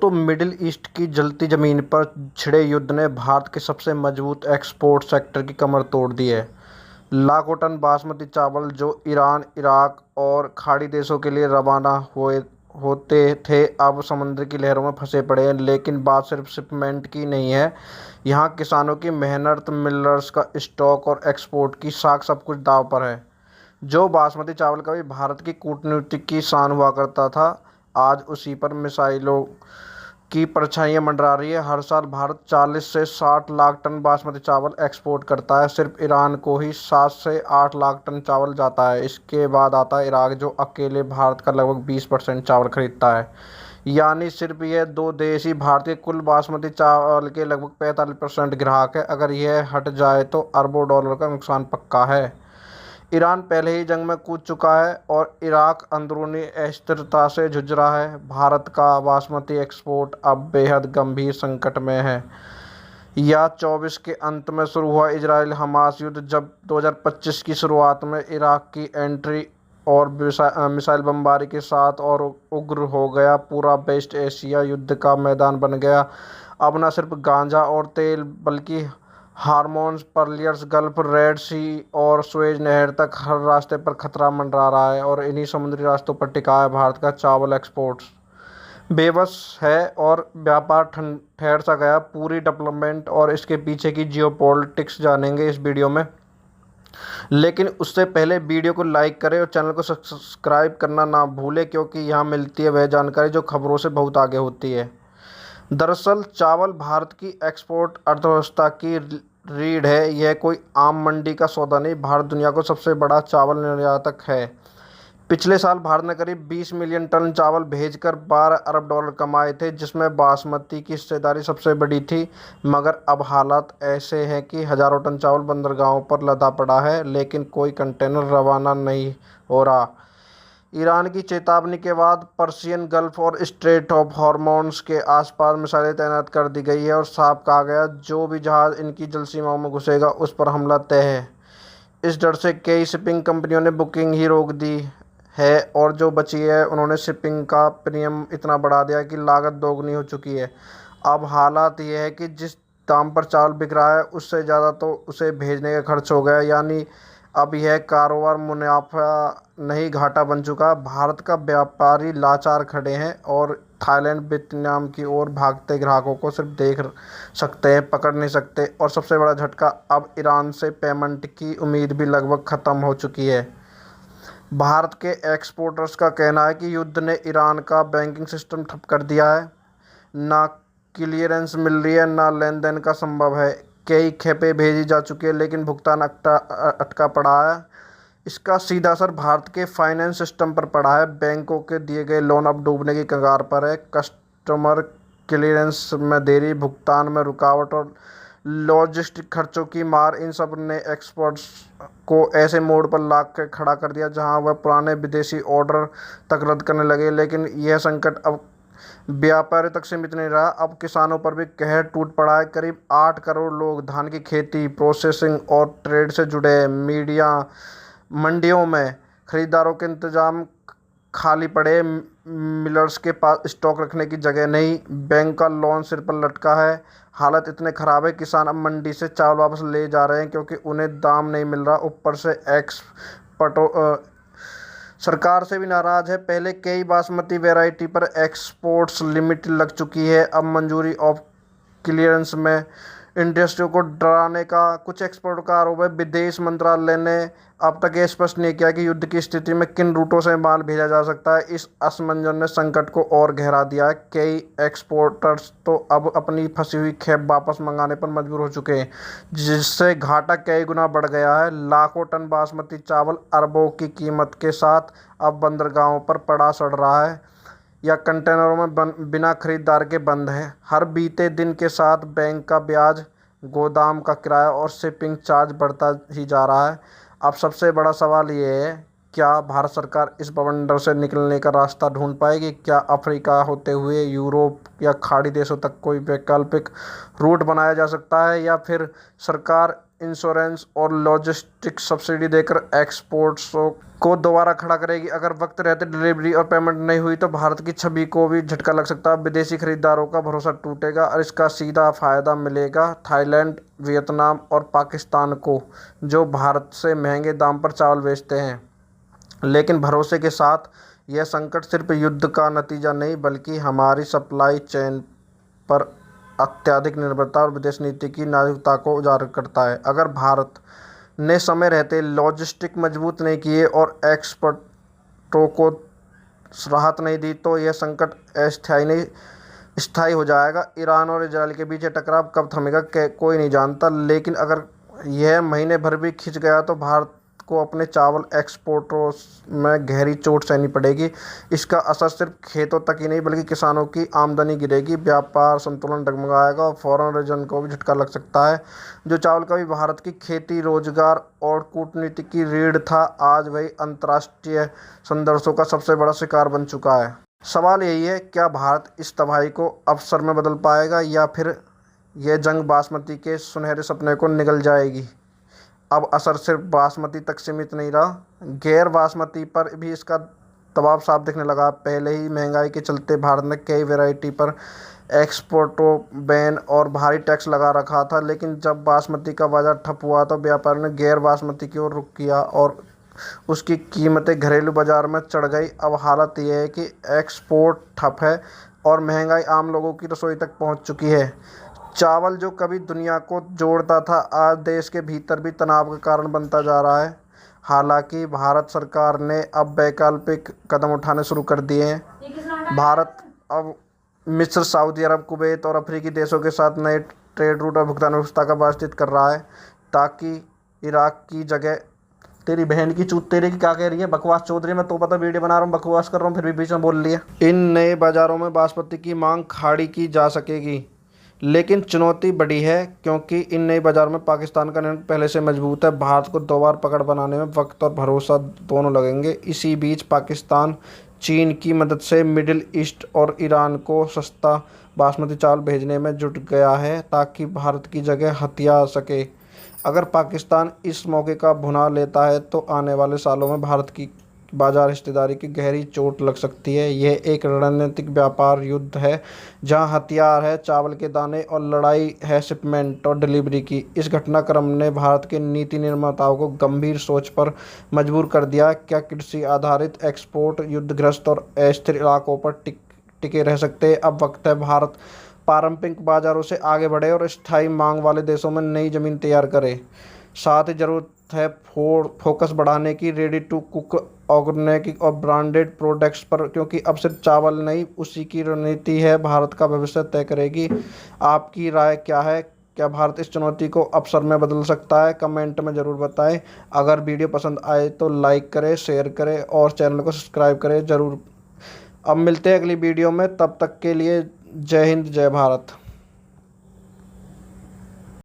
तो middle east की जलती जमीन पर छिड़े युद्ध ने भारत के सबसे मजबूत एक्सपोर्ट सेक्टर की कमर तोड़ दी है। लाखों टन बासमती चावल जो ईरान, इराक और खाड़ी देशों के लिए रवाना हुए होते थे, अब समुद्र की लहरों में फंसे पड़े हैं। लेकिन बात सिर्फ शिपमेंट की नहीं है। यहाँ किसानों की मेहनत, मिलर्स का स्टॉक और एक्सपोर्ट की साख सब कुछ दांव पर है। जो बासमती चावल कभी भारत की कूटनीति की शान हुआ करता था, आज उसी पर मिसाइलों की परछाइयां मंडरा रही है। हर साल भारत 40 से 60 लाख टन बासमती चावल एक्सपोर्ट करता है। सिर्फ ईरान को ही 7 से 8 लाख टन चावल जाता है। इसके बाद आता है इराक, जो अकेले भारत का लगभग 20% चावल खरीदता है। यानी सिर्फ यह दो देश ही भारत के कुल बासमती चावल के लगभग 45% ग्राहक है। अगर यह हट जाए तो अरबों डॉलर का नुकसान पक्का है। ईरान पहले ही जंग में कूद चुका है और इराक अंदरूनी अस्थिरता से जूझ रहा है। भारत का बासमती एक्सपोर्ट अब बेहद गंभीर संकट में है। या 24 के अंत में शुरू हुआ इजराइल हमास युद्ध, जब 2025 की शुरुआत में इराक की एंट्री और मिसाइल बमबारी के साथ और उग्र हो गया। पूरा वेस्ट एशिया युद्ध का मैदान बन गया। अब न सिर्फ गांजा और तेल, बल्कि हार्मोन्स, पर्लियर्स गल्फ, रेड सी और सुएज नहर तक हर रास्ते पर खतरा मंडरा रहा है। और इन्हीं समुद्री रास्तों पर टिका है भारत का चावल एक्सपोर्ट्स। बेबस है और व्यापार ठहर सा गया। पूरी डेवलपमेंट और इसके पीछे की जियोपॉलिटिक्स जानेंगे इस वीडियो में। लेकिन उससे पहले वीडियो को लाइक करें और चैनल को सब्सक्राइब करना ना भूलें, क्योंकि यहाँ मिलती है वह जानकारी जो खबरों से बहुत आगे होती है। दरअसल चावल भारत की एक्सपोर्ट अर्थव्यवस्था की रीढ़ है। यह कोई आम मंडी का सौदा नहीं। भारत दुनिया का सबसे बड़ा चावल निर्यातक है। पिछले साल भारत ने करीब 20 मिलियन टन चावल भेजकर 12 अरब डॉलर कमाए थे, जिसमें बासमती की हिस्सेदारी सबसे बड़ी थी। मगर अब हालात ऐसे हैं कि हजारों टन चावल बंदरगाहों पर लदा पड़ा है, लेकिन कोई कंटेनर रवाना नहीं हो रहा। ईरान की चेतावनी के बाद पर्शियन गल्फ और स्ट्रेट ऑफ हॉर्मोन्स के आसपास मिसाइलें तैनात कर दी गई है और साफ कहा गया, जो भी जहाज इनकी जल सीमाओं में घुसेगा उस पर हमला तय है। इस डर से कई शिपिंग कंपनियों ने बुकिंग ही रोक दी है और जो बची है उन्होंने शिपिंग का प्रीमियम इतना बढ़ा दिया कि लागत दोगुनी हो चुकी है। अब हालात ये है कि जिस दाम पर चावल बिक रहा है उससे ज़्यादा तो उसे भेजने का खर्च हो गया। यानी अब यह कारोबार मुनाफा नहीं घाटा बन चुका। भारत का व्यापारी लाचार खड़े हैं और थाईलैंड, वियतनाम की ओर भागते ग्राहकों को सिर्फ देख सकते हैं, पकड़ नहीं सकते। और सबसे बड़ा झटका, अब ईरान से पेमेंट की उम्मीद भी लगभग ख़त्म हो चुकी है। भारत के एक्सपोर्टर्स का कहना है कि युद्ध ने ईरान का बैंकिंग सिस्टम ठप कर दिया है। ना क्लियरेंस मिल रही है, ना लेन देन का संभव है। कई खेपें भेजी जा चुकी है, लेकिन भुगतान अटका पड़ा है। इसका सीधा असर भारत के फाइनेंस सिस्टम पर पड़ा है। बैंकों के दिए गए लोन अब डूबने की कगार पर है। कस्टमर क्लियरेंस में देरी, भुगतान में रुकावट और लॉजिस्टिक खर्चों की मार, इन सब ने एक्सपोर्ट्स को ऐसे मोड़ पर ला कर खड़ा कर दिया जहां वह पुराने विदेशी ऑर्डर तक रद्द करने लगे। लेकिन यह संकट अब व्यापारी तक सीमित नहीं रहा। अब किसानों पर भी कहर टूट पड़ा है। करीब 8 करोड़ लोग धान की खेती, प्रोसेसिंग और ट्रेड से जुड़े हैं। मंडियों में खरीदारों के इंतजाम खाली पड़े। मिलर्स के पास स्टॉक रखने की जगह नहीं। बैंक का लोन सिर पर लटका है। हालत इतने ख़राब है, किसान अब मंडी से चावल वापस ले जा रहे हैं क्योंकि उन्हें दाम नहीं मिल रहा। ऊपर से एक्सपर्टों सरकार से भी नाराज़ है। पहले कई बासमती वैरायटी पर एक्सपोर्ट्स लिमिट लग चुकी है। अब मंजूरी ऑफ क्लियरेंस में इंडस्ट्री को डराने का कुछ एक्सपर्टों का आरोप है। विदेश मंत्रालय ने अब तक ये स्पष्ट नहीं किया कि युद्ध की स्थिति में किन रूटों से माल भेजा जा सकता है। इस असमंजस ने संकट को और गहरा दिया है। कई एक्सपोर्टर्स तो अब अपनी फंसी हुई खेप वापस मंगाने पर मजबूर हो चुके हैं, जिससे घाटा कई गुना बढ़ गया है। लाखों टन बासमती चावल अरबों की कीमत के साथ अब बंदरगाहों पर पड़ा सड़ रहा है या कंटेनरों में बिना खरीदार के बंद है। हर बीते दिन के साथ बैंक का ब्याज, गोदाम का किराया और शिपिंग चार्ज बढ़ता ही जा रहा है। अब सबसे बड़ा सवाल ये है, क्या भारत सरकार इस बवंडर से निकलने का रास्ता ढूंढ पाएगी? क्या अफ्रीका होते हुए यूरोप या खाड़ी देशों तक कोई वैकल्पिक रूट बनाया जा सकता है, या फिर सरकार इंश्योरेंस और लॉजिस्टिक्स सब्सिडी देकर एक्सपोर्ट्स को दोबारा खड़ा करेगी। अगर वक्त रहते डिलीवरी और पेमेंट नहीं हुई तो भारत की छवि को भी झटका लग सकता है। विदेशी खरीदारों का भरोसा टूटेगा और इसका सीधा फायदा मिलेगा थाईलैंड, वियतनाम और पाकिस्तान को, जो भारत से महंगे दाम पर चावल बेचते हैं। लेकिन भरोसे के साथ, यह संकट सिर्फ युद्ध का नतीजा नहीं बल्कि हमारी सप्लाई चेन पर अत्यधिक निर्भरता और विदेश नीति की नाजुकता को उजागर करता है। अगर भारत ने समय रहते लॉजिस्टिक मजबूत नहीं किए और एक्सपर्टों को राहत नहीं दी तो यह संकट अस्थायी नहीं स्थायी हो जाएगा। ईरान और इजराइल के बीच ये टकराव कब थमेगा कोई नहीं जानता, लेकिन अगर यह महीने भर भी खिंच गया तो भारत को अपने चावल एक्सपोर्टों में गहरी चोट सहनी पड़ेगी। इसका असर सिर्फ खेतों तक ही नहीं बल्कि किसानों की आमदनी गिरेगी, व्यापार संतुलन डगमगाएगा और फॉरेन रीजन को भी झटका लग सकता है। जो चावल कभी भारत की खेती, रोजगार और कूटनीति की रीढ़ था, आज वही अंतर्राष्ट्रीय संघर्षों का सबसे बड़ा शिकार बन चुका है। सवाल यही है, क्या भारत इस तबाही को अवसर में बदल पाएगा या फिर यह जंग बासमती के सुनहरे सपने को निगल जाएगी। अब असर सिर्फ बासमती तक सीमित नहीं रहा, गैर बासमती पर भी इसका दबाव साफ दिखने लगा। पहले ही महंगाई के चलते भारत ने कई वैरायटी पर एक्सपोर्टों बैन और भारी टैक्स लगा रखा था, लेकिन जब बासमती का बाजार ठप हुआ तो व्यापारियों ने गैर बासमती की ओर रुख किया और उसकी कीमतें घरेलू बाजार में चढ़ गई। अब हालत यह है कि एक्सपोर्ट ठप है और महंगाई आम लोगों की रसोई तक पहुंच चुकी है। चावल जो कभी दुनिया को जोड़ता था, आज देश के भीतर भी तनाव का कारण बनता जा रहा है। हालांकि भारत सरकार ने अब वैकल्पिक कदम उठाने शुरू कर दिए हैं। भारत अब मिस्र, सऊदी अरब, कुवैत और अफ्रीकी देशों के साथ नए ट्रेड रूट और भुगतान व्यवस्था का बातचीत कर रहा है, ताकि इराक की जगह तेरी बहन की चूत तेरे की क्या कह रही है, बकवास चौधरी। मैं तो पता वीडियो बना रहा हूँ, बकवास कर रहा हूँ, फिर भी बीच में बोल लिया। इन नए बाजारों में बासमती की मांग खाड़ी की जा सकेगी, लेकिन चुनौती बड़ी है क्योंकि इन नए बाजार में पाकिस्तान का नेटवर्क पहले से मजबूत है। भारत को दो बार पकड़ बनाने में वक्त और भरोसा दोनों लगेंगे। इसी बीच पाकिस्तान चीन की मदद से मिडिल ईस्ट और ईरान को सस्ता बासमती चावल भेजने में जुट गया है ताकि भारत की जगह हथिया सके। अगर पाकिस्तान इस मौके का भुना लेता है तो आने वाले सालों में भारत की बाजार हिस्सेदारी की गहरी चोट लग सकती है। यह एक रणनीतिक व्यापार युद्ध है जहां हथियार है चावल के दाने और लड़ाई है शिपमेंट और डिलीवरी की। इस घटनाक्रम ने भारत के नीति निर्माताओं को गंभीर सोच पर मजबूर कर दिया। क्या कृषि आधारित एक्सपोर्ट युद्धग्रस्त और अस्थिर इलाकों पर टिके रह सकते हैं? अब वक्त है भारत पारंपरिक बाजारों से आगे बढ़े और स्थायी मांग वाले देशों में नई जमीन तैयार करे। साथ ही जरूरत है फोकस बढ़ाने की रेडी टू कुक, ऑर्गेनिक और ब्रांडेड प्रोडक्ट्स पर, क्योंकि अब सिर्फ चावल नहीं, उसी की रणनीति है भारत का भविष्य तय करेगी। आपकी राय क्या है? क्या भारत इस चुनौती को अवसर में बदल सकता है? कमेंट में ज़रूर बताएं। अगर वीडियो पसंद आए तो लाइक करें, शेयर करें और चैनल को सब्सक्राइब करें ज़रूर। अब मिलते हैं अगली वीडियो में, तब तक के लिए जय हिंद, जय भारत।